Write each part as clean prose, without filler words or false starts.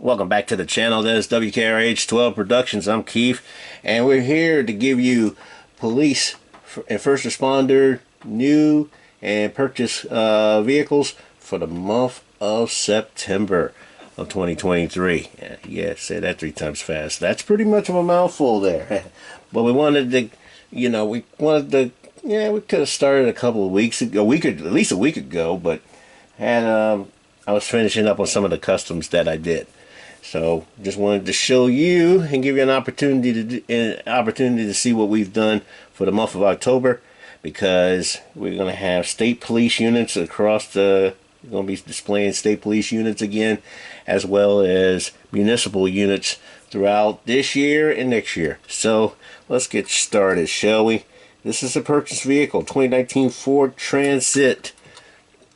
Welcome back to the channel. This is W.K.R.H 12 Productions. I'm Keith, and we're here to give you police and first responder new and purchase vehicles for the month of September of 2023. Yeah, say that 3 times fast. That's pretty much of a mouthful there. But we wanted to, we could have started a couple of weeks ago. We could at least a week ago, but I was finishing up on some of the customs that I did. So just wanted to show you and give you an opportunity to see what we've done for the month of October, because we're going to have state police units across we're going to be displaying state police units again, as well as municipal units throughout this year and next year. So let's get started, shall we? This is a purchase vehicle, 2019 Ford Transit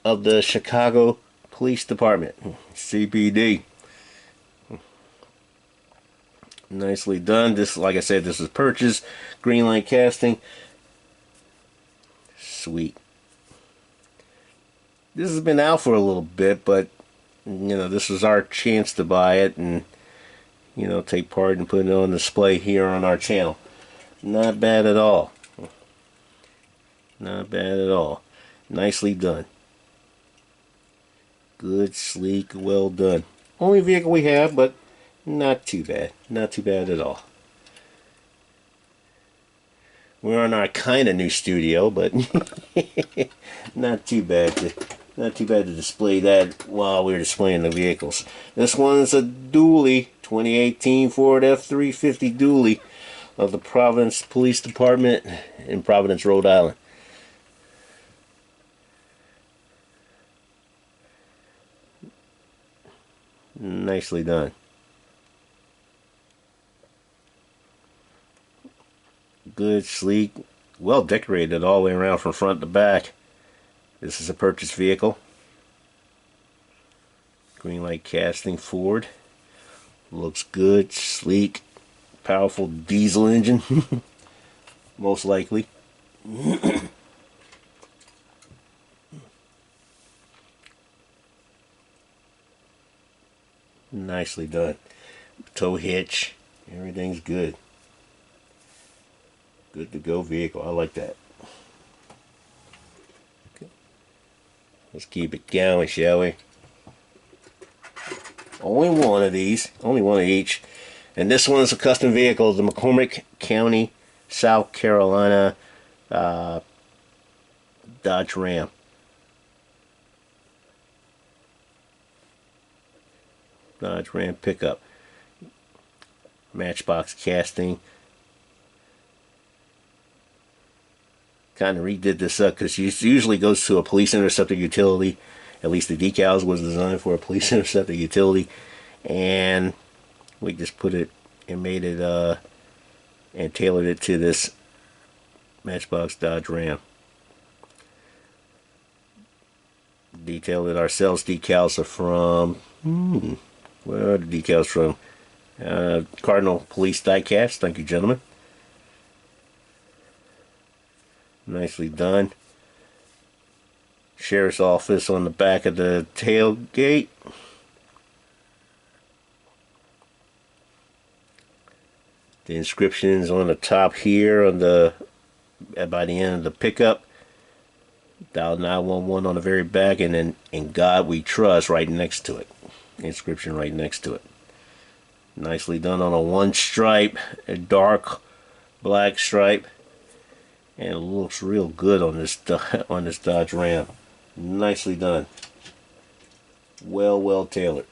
of the Chicago Police Department, CPD. Nicely done. This, like I said, this is purchased. Green light casting. Sweet. This has been out for a little bit, but this was our chance to buy it and take part and put it on display here on our channel. Not bad at all. Not bad at all. Nicely done. Good, sleek, well done. Only vehicle we have, but not too bad. Not too bad at all. We're in our kind of new studio, but not too bad. Not too bad to display that while we're displaying the vehicles. This one's a dually, 2018 Ford F-350 dually of the Providence Police Department in Providence, Rhode Island. Nicely done. Good, sleek, well decorated all the way around from front to back. This is a purchase vehicle. Green light casting Ford. Looks good, sleek, powerful diesel engine, most likely. Nicely done. Tow hitch, everything's good. Good to go vehicle. I like that. Okay. Let's keep it going, shall we? Only one of these. Only one of each. And this one is a custom vehicle. The McCormick County, South Carolina Dodge Ram. Dodge Ram pickup. Matchbox casting. Kind of redid this up because it usually goes to a police interceptor utility. At least the decals was designed for a police interceptor utility, and we just put it and made it and tailored it to this Matchbox Dodge Ram. Detailed it ourselves. Decals are from where are the decals from? Cardinal Police Diecast. Thank you, gentlemen. Nicely done. Sheriff's office on the back of the tailgate. The inscriptions on the top here on the by the end of the pickup. Dial 911 on the very back, and then "In God We Trust" right next to it. Inscription right next to it. Nicely done on a one stripe, a dark black stripe. And it looks real good on this Dodge Ram. Nicely done. Well tailored.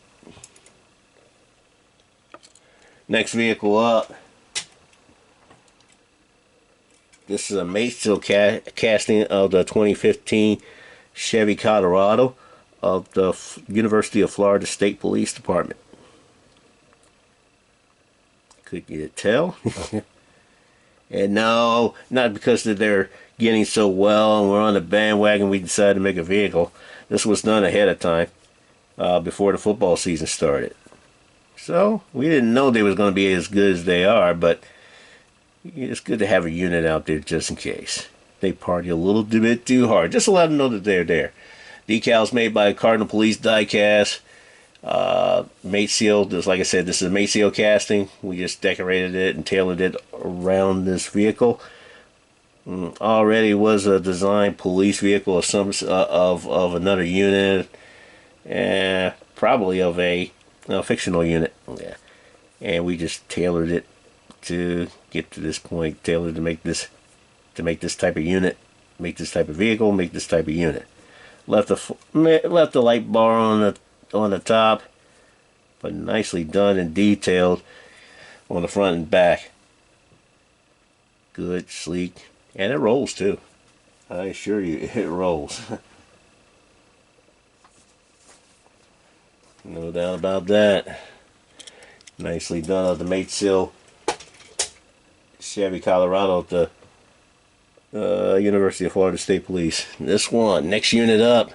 Next vehicle up. This is a Matesville casting of the 2015 Chevy Colorado of the University of Florida State Police Department. Could you tell? And no, not because they're getting so well and we're on the bandwagon we decided to make a vehicle. This was done ahead of time, before the football season started. So we didn't know they was going to be as good as they are, but it's good to have a unit out there just in case. They party a little bit too hard. Just to let them know that they're there. Decals made by Cardinal Police Diecast. Mate seal, just like I said, this is a mate seal casting. We just decorated it and tailored it around this vehicle. Already was a designed police vehicle of some of another unit, and probably of a fictional unit. Yeah, and we just tailored it to get to this point. Tailored to make this type of unit, make this type of vehicle, make this type of unit. Left the light bar on the top, but nicely done and detailed on the front and back. Good, sleek, and it rolls too. I assure you, it rolls. No doubt about that. Nicely done on the mate seal Chevy Colorado at the University of Florida State Police. This one, next unit up.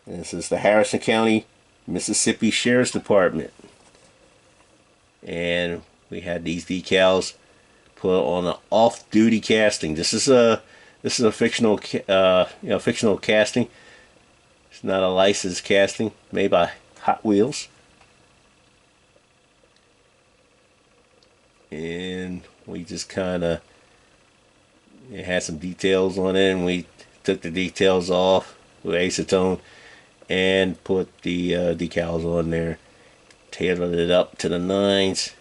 This is the Harrison County, Mississippi Sheriff's Department. And we had these decals put on an off-duty casting. This is a fictional fictional casting. It's not a licensed casting made by Hot Wheels. And we just kind of, it had some details on it, and we took the details off with acetone and put the decals on there. Tailored it up to the nines.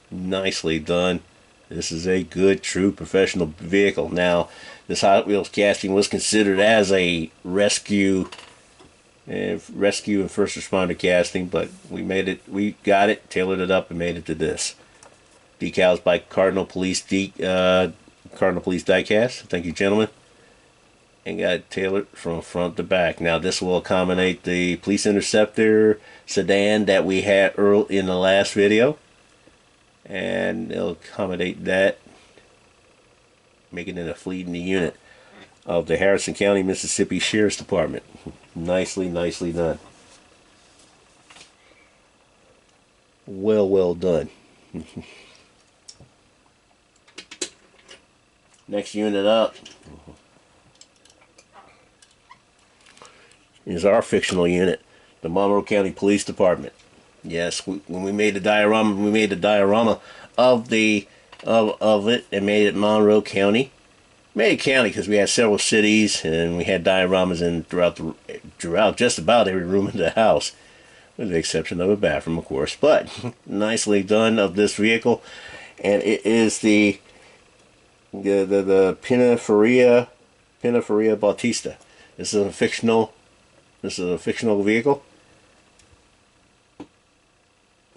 Nicely done. This is a good, true professional vehicle. Now, this Hot Wheels casting was considered as a rescue and first responder casting, but we got it, tailored it up, and made it to this. Decals by Cardinal Police Diecast. Thank you, gentlemen. And got it tailored from front to back. Now, this will accommodate the Police Interceptor sedan that we had early in the last video, and it'll accommodate that, making it a fleet in the unit of the Harrison County, Mississippi Sheriff's Department. Nicely done. Well done. Next unit up is our fictional unit, the Monroe County Police Department. Yes, when we made the diorama of it and made it Monroe County. Made it county because we had several cities and we had dioramas in throughout just about every room in the house, with the exception of a bathroom, of course. But nicely done of this vehicle, and it is the Pininfarina Bautista. This is a fictional vehicle.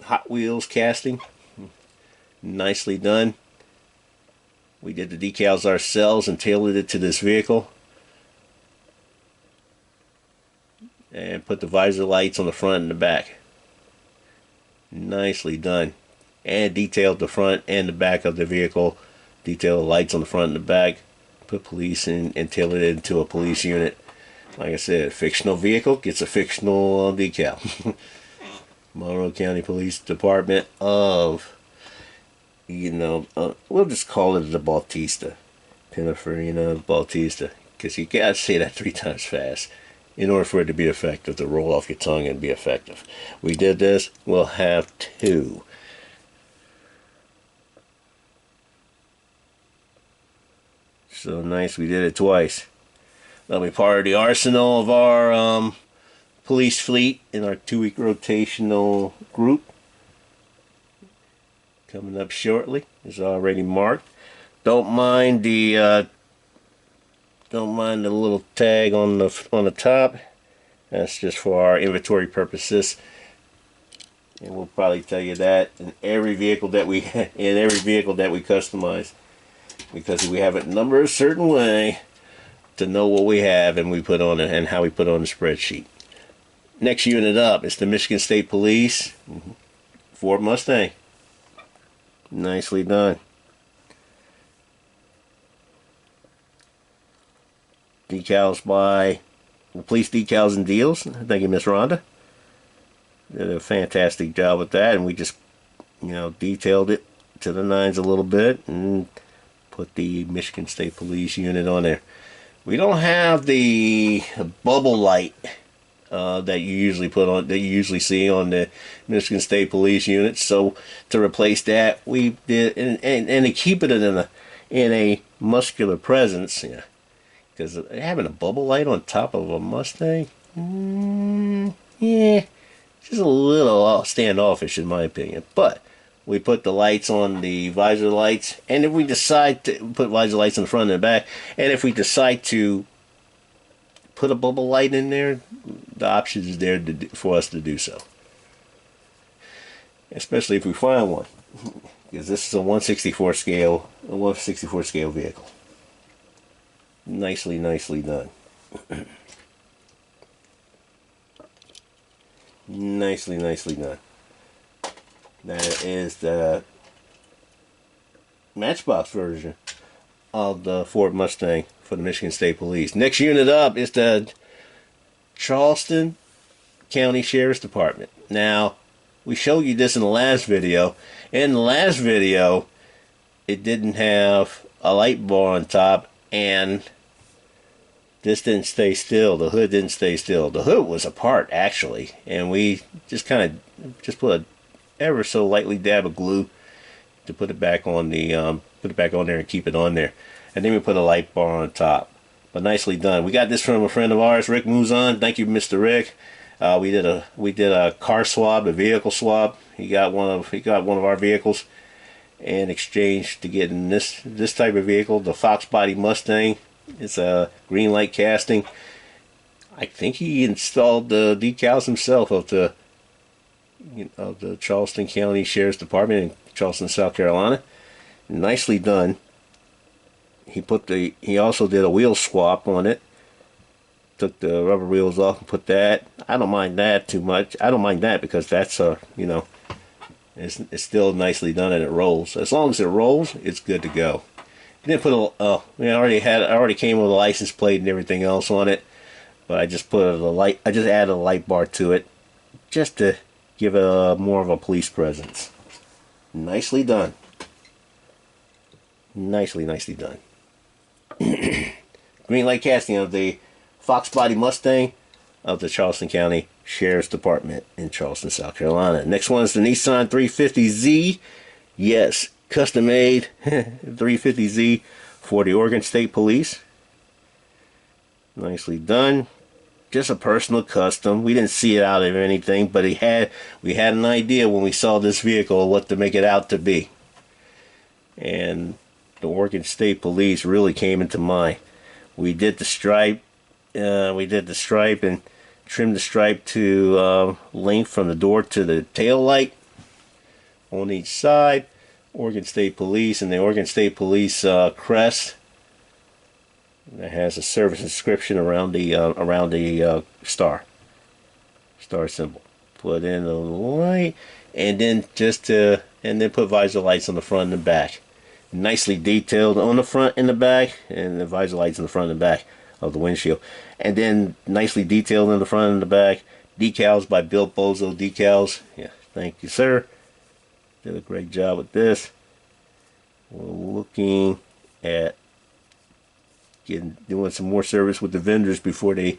Hot Wheels casting. Nicely done. We did the decals ourselves and tailored it to this vehicle. And put the visor lights on the front and the back. Nicely done. And detailed the front and the back of the vehicle. Detailed the lights on the front and the back. Put police in and tailored it into a police unit. Like I said, fictional vehicle gets a fictional decal. Monroe County Police Department of, we'll just call it the Bautista. Pininfarina Bautista. Because you gotta say that 3 times fast in order for it to be effective, to roll off your tongue and be effective. We did this, we'll have 2. So nice, we did it twice. That'll be part of the arsenal of our police fleet in our 2-week rotational group. Coming up shortly. It's already marked. Don't mind the little tag on the top. That's just for our inventory purposes. And we'll probably tell you that in every vehicle that we customize, because we have it numbered a certain way to know what we have and we put on it and how we put on the spreadsheet. Next unit up is the Michigan State Police Ford Mustang. Nicely done. Decals by the Police Decals and Deals. Thank you, Miss Rhonda. Did a fantastic job with that, and we just, detailed it to the nines a little bit and put the Michigan State Police unit on there. We don't have the bubble light that you usually see on the Michigan State Police units. So to replace that, we did and to keep it in a muscular presence, yeah, because having a bubble light on top of a Mustang, yeah, just a little standoffish in my opinion. But we put the lights on the visor lights, and if we decide to put visor lights in the front and the back, and if we decide to put a bubble light in there, the option is there for us to do so. Especially if we find one, because this is a 164 scale vehicle. Nicely done. Nicely done. That is the Matchbox version of the Ford Mustang for the Michigan State Police. Next unit up is the Charleston County Sheriff's Department. Now, we showed you this in the last video. In the last video, it didn't have a light bar on top, and this didn't stay still. The hood didn't stay still. The hood was apart, actually, and we just kind of put a ever so lightly dab of glue to put it back on there and keep it on there. And then we put a light bar on top. But nicely done. We got this from a friend of ours, Rick Muzon. Thank you, Mr. Rick. We did a car swap, a vehicle swap. He got one of our vehicles in exchange to get in this type of vehicle, the Fox Body Mustang. It's a green light casting. I think he installed the decals himself of the Charleston County Sheriff's Department in Charleston, South Carolina. Nicely done. He also did a wheel swap on it. Took the rubber wheels off and put that. I don't mind that too much. I don't mind that because that's it's still nicely done and it rolls. As long as it rolls, it's good to go. Didn't put I already came with a license plate and everything else on it, but I just added a light bar to it just to give it more of a police presence. Nicely done. Nicely done. Green light casting of the Fox Body Mustang of the Charleston County Sheriff's Department in Charleston, South Carolina. Next one is the Nissan 350Z. Yes, custom made 350Z for the Oregon State Police. Nicely done. Just a personal custom. We didn't see it out of anything, but we had an idea when we saw this vehicle what to make it out to be. And the Oregon State Police really came into mind. We did the stripe. And trimmed the stripe to length from the door to the tail light on each side. Oregon State Police and the Oregon State Police crest. That has a service inscription around the star symbol. Put in the light, and then put visor lights on the front and the back. Nicely detailed on the front and the back, and the visor lights on the front and the back of the windshield. And then nicely detailed in the front and the back. Decals by Bill Bozo Decals. Yeah, thank you, sir. Did a great job with this. We're looking at doing some more service with the vendors before they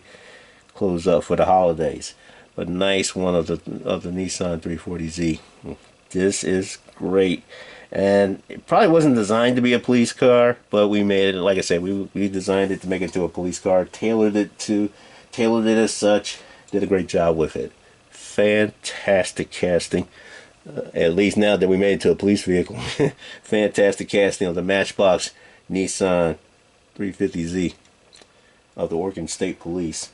close up for the holidays. But nice one of the Nissan 340Z. This is great. And it probably wasn't designed to be a police car, but we made it, like I said, we designed it to make it to a police car, tailored it as such, did a great job with it. Fantastic casting. At least now that we made it to a police vehicle. Fantastic casting of the Matchbox Nissan 350Z of the Oregon State Police.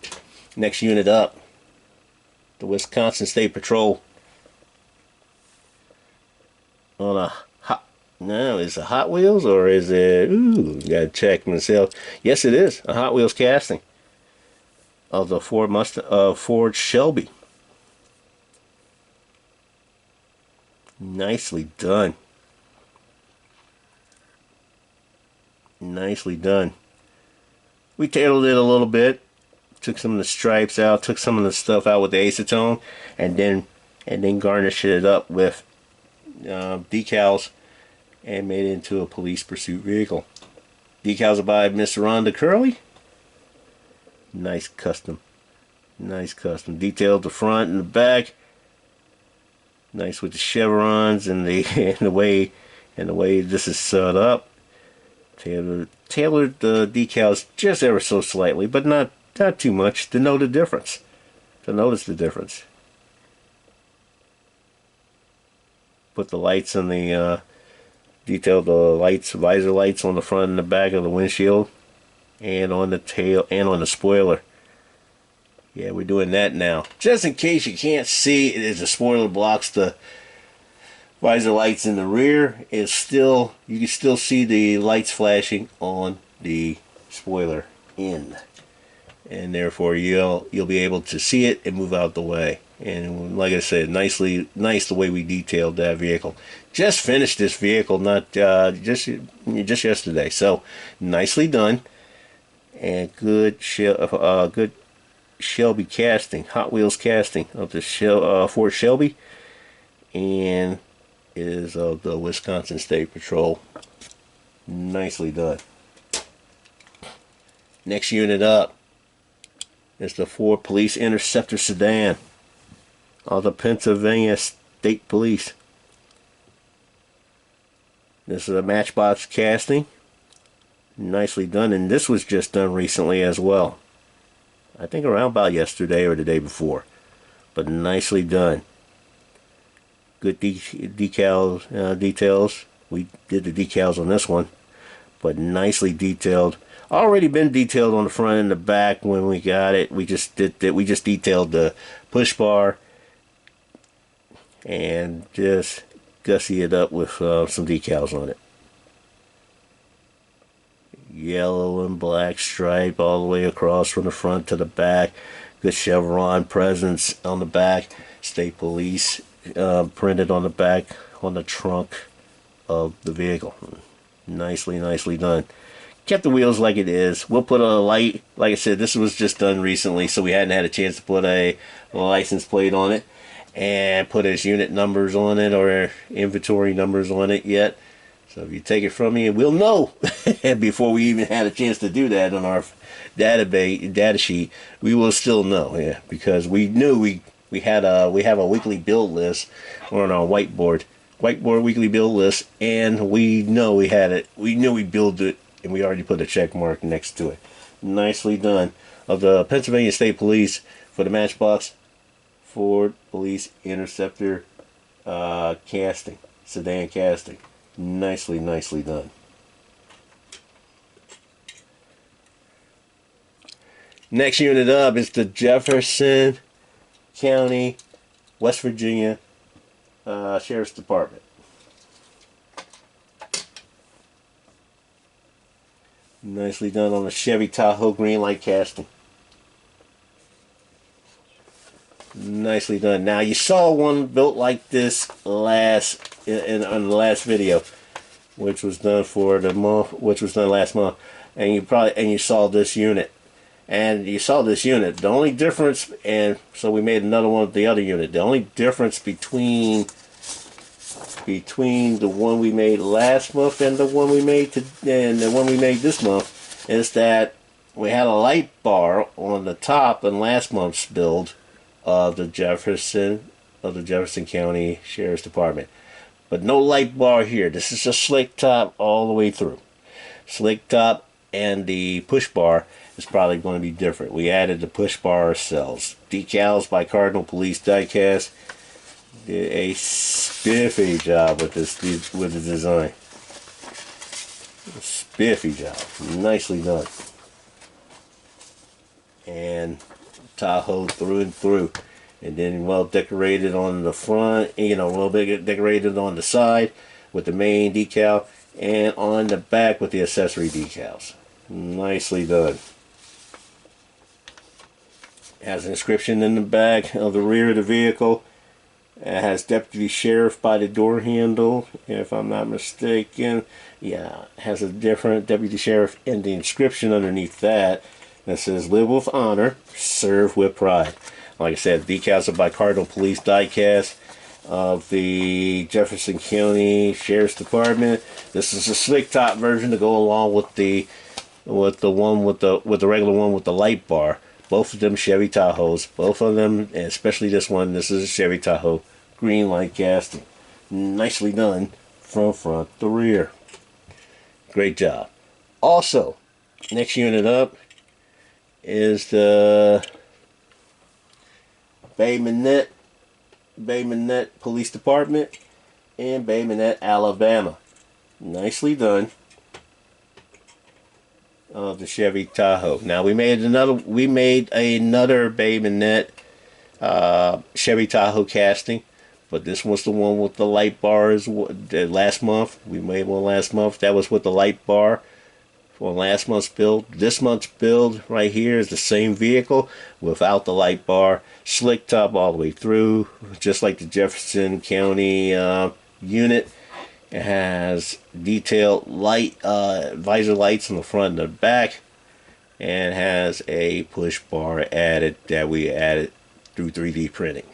Next unit up, the Wisconsin State Patrol on a is it Hot Wheels or is it, gotta check myself. Yes, it is a Hot Wheels casting of the Ford Shelby. Nicely done. Nicely done. We tailored it a little bit, took some of the stripes out, took some of the stuff out with the acetone, and then garnished it up with decals and made it into a police pursuit vehicle. Decals are by Miss Rhonda Curley. Nice custom Nice custom detail at the front and the back. Nice with the chevrons and the and the way this is set up. Tailored the decals just ever so slightly, but not too much to know the difference. To notice the difference. Put the lights on the detailed the lights, visor lights on the front and the back of the windshield, and on the tail and on the spoiler. Yeah, we're doing that now. Just in case you can't see, there's a spoiler blocks the visor lights in the rear. It's still, you can still see the lights flashing on the spoiler end, and therefore you'll be able to see it and move out the way. And like I said, nice the way we detailed that vehicle. Just finished this vehicle not just yesterday, so nicely done. And good Shelby casting, Hot Wheels casting of the Ford Shelby, and is of the Wisconsin State Patrol. Nicely done. Next unit up is the Ford Police Interceptor sedan of the Pennsylvania State Police. This is a matchbox casting. Nicely done, and this was just done recently as well. I think around about yesterday or the day before, but nicely done. Good details. We did the decals on this one, but nicely detailed. Already been detailed on the front and the back when we got it. We just detailed the push bar and just gussy it up with some decals on it. Yellow and black stripe all the way across from the front to the back. Good chevron presence on the back. State Police printed on the back on the trunk of the vehicle. Nicely done. Kept the wheels like it is. We'll put a light. Like I said, this was just done recently, so we hadn't had a chance to put a license plate on it and put its unit numbers on it or inventory numbers on it yet. So if you take it from me, we'll know. Before we even had a chance to do that on our data sheet, we will still know, yeah, because we knew we have a weekly build list on our whiteboard weekly build list, and we know we had it. We knew we built it, and we already put a check mark next to it. Nicely done. Of the Pennsylvania State Police for the Matchbox Ford Police Interceptor casting, sedan casting. Nicely done. Next unit up is the Jefferson County, West Virginia Sheriff's Department. Nicely done on the Chevy Tahoe green light casting. Nicely done. Now you saw one built like this in the last video, which was done for the month, which was done last month, and you saw this unit, The only difference, and so we made another one with the other unit. The only difference between the one we made last month and the one we made this month is that we had a light bar on the top in last month's build of the Jefferson County Sheriff's Department, but no light bar here. This is a slick top all the way through. Slick top, and the push bar is probably going to be different. We added the push bar ourselves. Decals by Cardinal Police Diecast. Did a spiffy job with the design. Spiffy job. Nicely done. And Tahoe through and through, and then well decorated on the front, well decorated on the side with the main decal, and on the back with the accessory decals. Nicely done. It has an inscription in the back of the rear of the vehicle. It has Deputy Sheriff by the door handle, if I'm not mistaken. Yeah, it has a different Deputy Sheriff, and the inscription underneath that says, "Live with honor, serve with pride." Like I said, decals are by Cardinal Police Diecast of the Jefferson County Sheriff's Department. This is a slick top version to go along with the regular one with the light bar. both of them Chevy Tahoes, both of them, and especially this one. This is a Chevy Tahoe, green light casting, nicely done from front to rear. Great job. Also, next unit up is the Bayonet Police Department in Bayonet, Alabama. Nicely done. Of the Chevy Tahoe. Now we made another Bayonet Chevy Tahoe casting, but this was the one with the light bars. Last month we made one last month. That was with the light bar for last month's build. This month's build right here is the same vehicle without the light bar, slick top all the way through, just like the Jefferson County unit. It has detailed light visor lights on the front and the back, and has a push bar added that we added through 3D printing.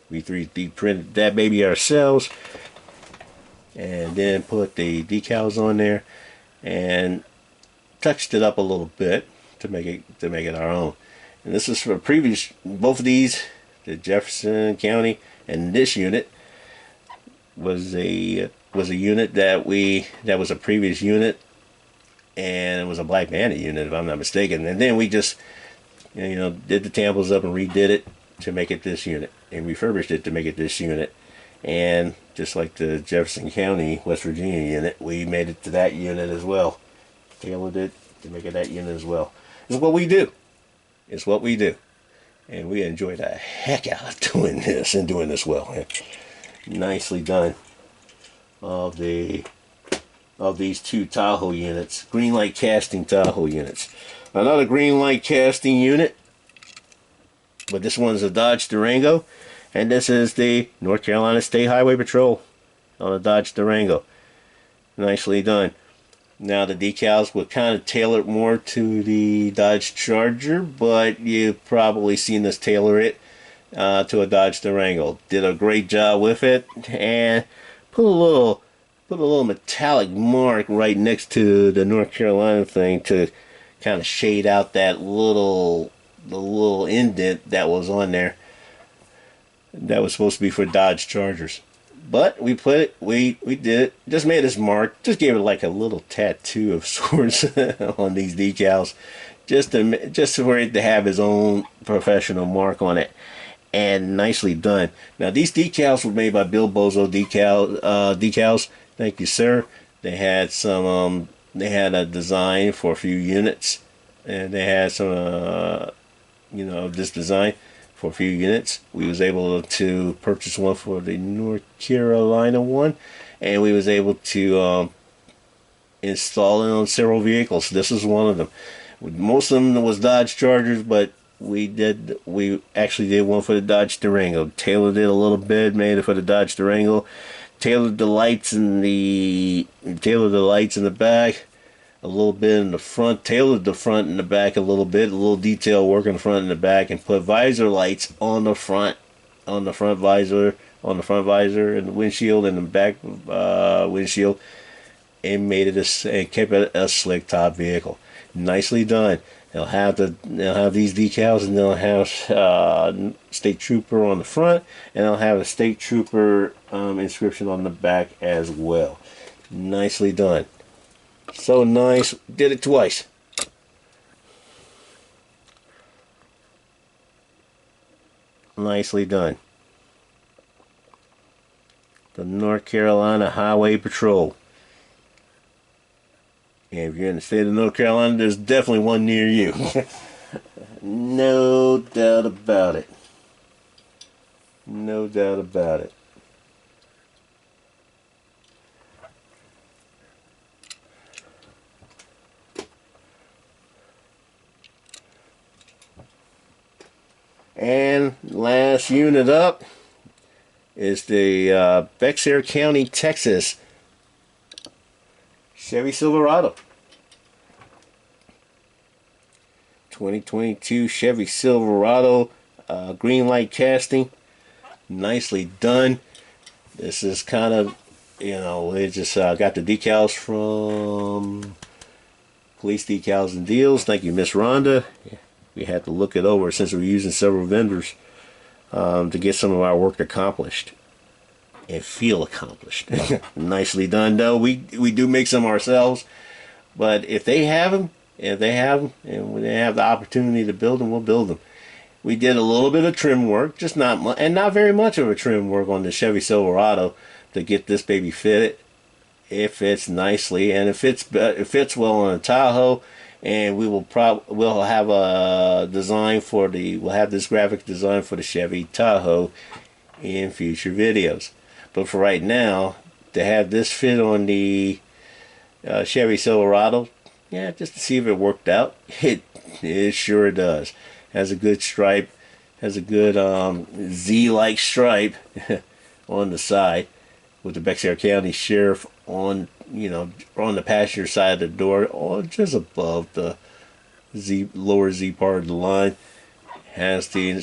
We 3D printed that baby ourselves, and then put the decals on there and touched it up a little bit to make it our own. And this is for previous, both of these, the Jefferson County and this unit was a unit that was a previous unit, and it was a Black Bandit unit if I'm not mistaken. And then we just did the tampos up and redid it to make it this unit, and refurbished it to make it this unit. And just like the Jefferson County, West Virginia unit, we made it to that unit as well. Tailored it to make it that unit as well. It's what we do. It's what we do. And we enjoy the heck out of doing this and doing this well. Nicely done. Of these two Tahoe units, green light casting Tahoe units. Another green light casting unit, but this one's a Dodge Durango, and this is the North Carolina State Highway Patrol on a Dodge Durango. Nicely done. Now the decals were kind of tailored more to the Dodge Charger, but you've probably seen us tailor it to a Dodge Durango. Did a great job with it, and put a little metallic mark right next to the North Carolina thing to kind of shade out the little indent that was on there. That was supposed to be for Dodge Chargers. But we did it, just made this mark, just gave it like a little tattoo of sorts on these decals, just for it to have his own professional mark on it. And nicely done. Now these decals were made by Bill Bozo decals. Thank you, sir. They had some. They had a design for a few units, and they had some. This design for a few units. We was able to purchase one for the North Carolina one, and we was able to install it on several vehicles. This is one of them. Most of them was Dodge Chargers, but we actually did one for the Dodge Durango. Tailored it a little bit, made it for the Dodge Durango. Tailored the lights in the back a little bit in the front. Tailored the front and the back a little detail work in the front and the back, and put visor lights on the front visor and the windshield and the back windshield, and made it and kept it a slick top vehicle. Nicely done. They'll have these decals, and they'll have State Trooper on the front, and they'll have a State Trooper inscription on the back as well. Nicely done. So nice. Did it twice. Nicely done. The North Carolina Highway Patrol. And if you're in the state of North Carolina, there's definitely one near you. No doubt about it. No doubt about it. And last unit up is the Bexar County, Texas Chevy Silverado. 2022 Chevy Silverado, green light casting, nicely done. This is kind of, it just got the decals from Police Decals and Deals. Thank you, Miss Rhonda. we had to look it over since we're using several vendors to get some of our work accomplished and feel accomplished. Nicely done, though. We do make some ourselves, but if they have them, and when they have the opportunity to build them, we'll build them. We did a little bit of trim work, just not much, and not very much of a trim work on the Chevy Colorado to get this baby fitted. It fits nicely, and it fits well on a Tahoe. And we'll have a design for we'll have this graphic design for the Chevy Tahoe in future videos. But for right now, to have this fit on the Chevy Colorado, yeah, just to see if it worked out, it sure does. Has a good stripe, has a good Z-like stripe on the side with the Bexar County Sheriff on, on the passenger side of the door, or just above the lower Z part of the line. Has the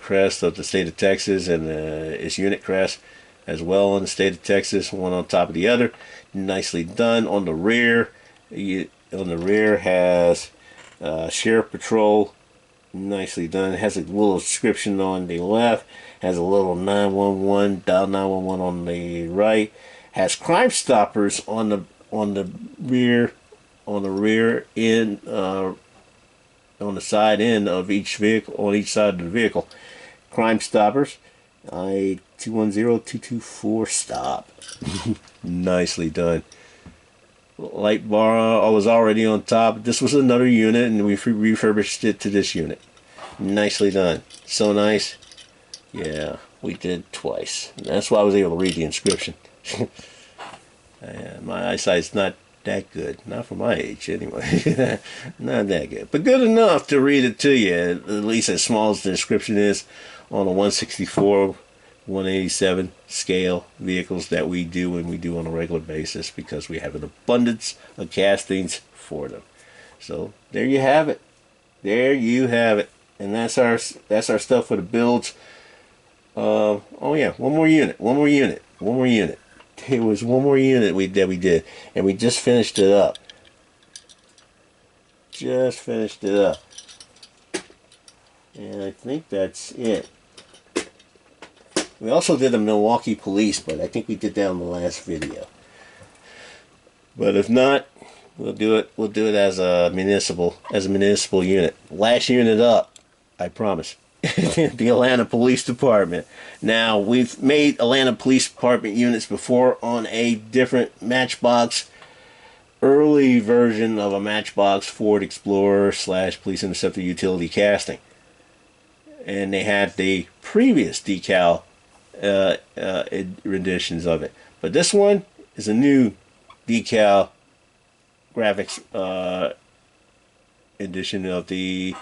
crest of the state of Texas and its unit crest as well on the state of Texas, one on top of the other. Nicely done. On the rear, has Sheriff Patrol. Nicely done. It has a little inscription on the left. Has a little 911, dial 911 on the right. Has Crime Stoppers on the rear end, on the side end of each vehicle, on each side of the vehicle. Crime Stoppers. 210224 stop. Nicely done. Light bar was already on top. This was another unit, and we refurbished it to this unit. Nicely done. So nice. Yeah, we did twice. That's why I was able to read the inscription. My eyesight's not that good. Not for my age, anyway. Not that good. But good enough to read it to you, at least as small as the inscription is on a 164, 187 scale vehicles that we do and we do on a regular basis, because we have an abundance of castings for them. So there you have it. There you have it. And that's our stuff for the builds. Oh yeah, one more unit. It was one more unit that we did, and we just finished it up. And I think that's it. We also did a Milwaukee Police, but I think we did that in the last video. But if not, we'll do it as a municipal unit. Last unit up, I promise. The Atlanta Police Department. Now, we've made Atlanta Police Department units before on a different Matchbox, early version of a Matchbox Ford Explorer / Police Interceptor utility casting. And they had the previous decal renditions of it. But this one is a new decal graphics edition of the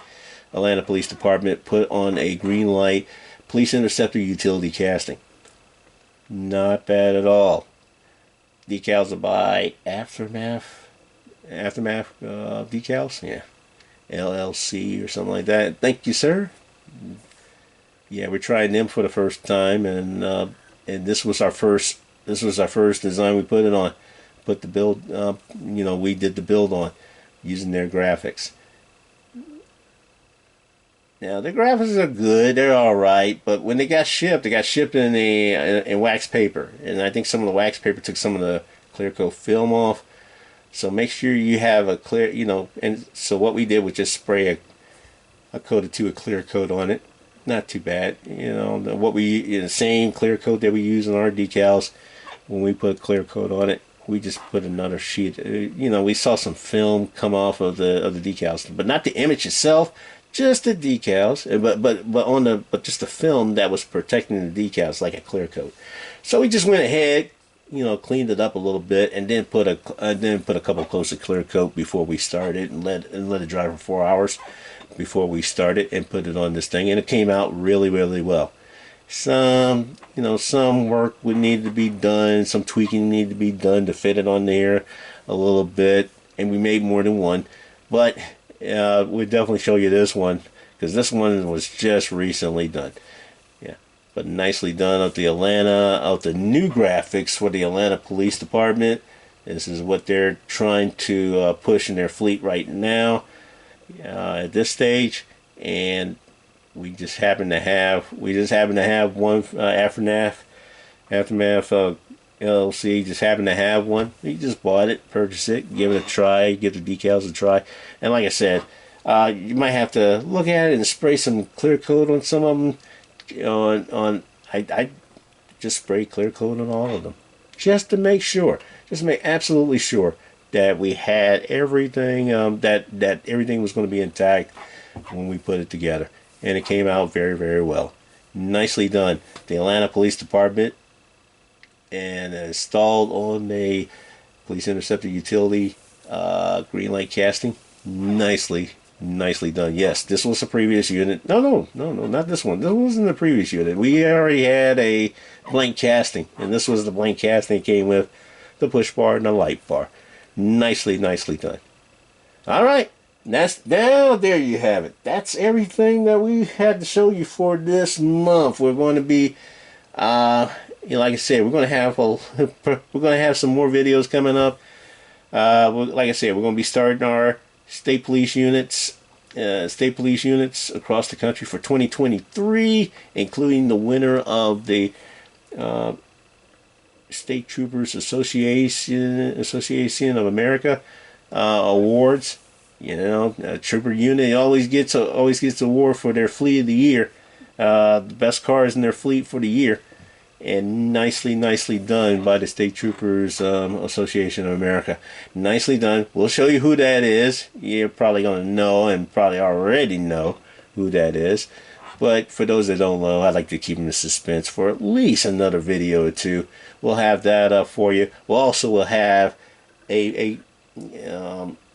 Atlanta Police Department, put on a green light Police Interceptor utility casting. Not bad at all. Decals are by Aftermath decals, yeah, LLC or something like that. Thank you, sir. Yeah, we're trying them for the first time, and this was our first design we put it on. Put the build, we did the build on using their graphics. Now the graphics are good, they're all right, but when they got shipped in wax paper, and I think some of the wax paper took some of the clear coat film off. So make sure you have a clear, and so what we did was just spray a coat or two of clear coat on it. Not too bad, the same clear coat that we use on our decals. When we put clear coat on it, we just put another sheet. We saw some film come off of the decals, but not the image itself. Just the decals, but just the film that was protecting the decals, like a clear coat. So we just went ahead, cleaned it up a little bit, and then put a couple coats of clear coat before we started, and let it dry for 4 hours before we started, and put it on this thing, and it came out really, really well. Some work would need to be done, some tweaking needed to be done to fit it on there a little bit, and we made more than one, but we'll definitely show you this one, because this one was just recently done. Yeah, but nicely done of the new graphics for the Atlanta Police Department. This is what they're trying to push in their fleet right now. at this stage, and we just happen to have one Aftermath LLC just happened to have one. You just bought it, purchased it, give it a try, give the decals a try, and like I said, you might have to look at it and spray some clear coat on some of them. I just spray clear coat on all of them, just to make sure, just to make absolutely sure that we had everything, that everything was going to be intact when we put it together, and it came out very, very well. Nicely done. The Atlanta Police Department, and installed on a police interceptor utility green light casting. Nicely done. Yes, this was the previous unit. No, not this one. This wasn't the previous unit. We already had a blank casting, and this was the blank casting. It came with the push bar and the light bar. Nicely done. All right, that's now. There you have it. That's everything that we had to show you for this month. We're going to be, like I said, we're going to have some more videos coming up. Like I said, we're going to be starting our state police units across the country for 2023, including the winner of the State Troopers Association of America awards. You know, a trooper unit always gets an award for their fleet of the year, the best cars in their fleet for the year, and nicely done by the State Troopers Association of America. Nicely done. We'll show you who that is. You're probably going to know, and probably already know who that is. But for those that don't know, I'd like to keep them in suspense for at least another video or two. We'll have that up for you. We'll have a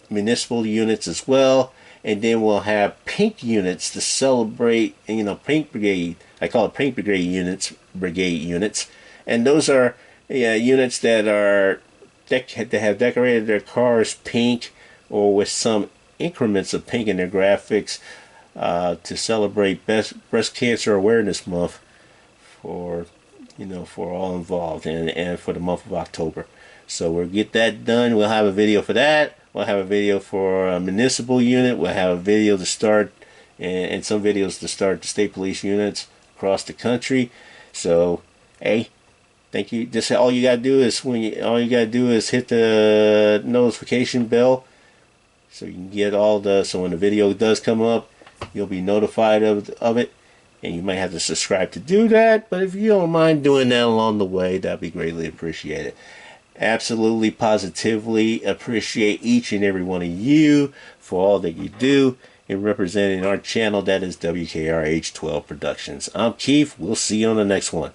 municipal units as well, and then we'll have pink units to celebrate. You know, pink brigade. I call it pink brigade units, and those are units that have decorated their cars pink or with some increments of pink in their graphics to celebrate Breast Cancer Awareness Month for all involved, and for the month of October. So we'll get that done. We'll have a video for that. We'll have a video for a municipal unit. We'll have a video to start, and some videos to start the state police units across the country. So, hey, thank you. Just all you gotta do is hit the notification bell, so you can get so when the video does come up, you'll be notified of it. And you might have to subscribe to do that, but if you don't mind doing that along the way, that'd be greatly appreciated. Absolutely, positively appreciate each and every one of you for all that you do in representing our channel. That is W.K.R.H 12 Productions. I'm Keith. We'll see you on the next one.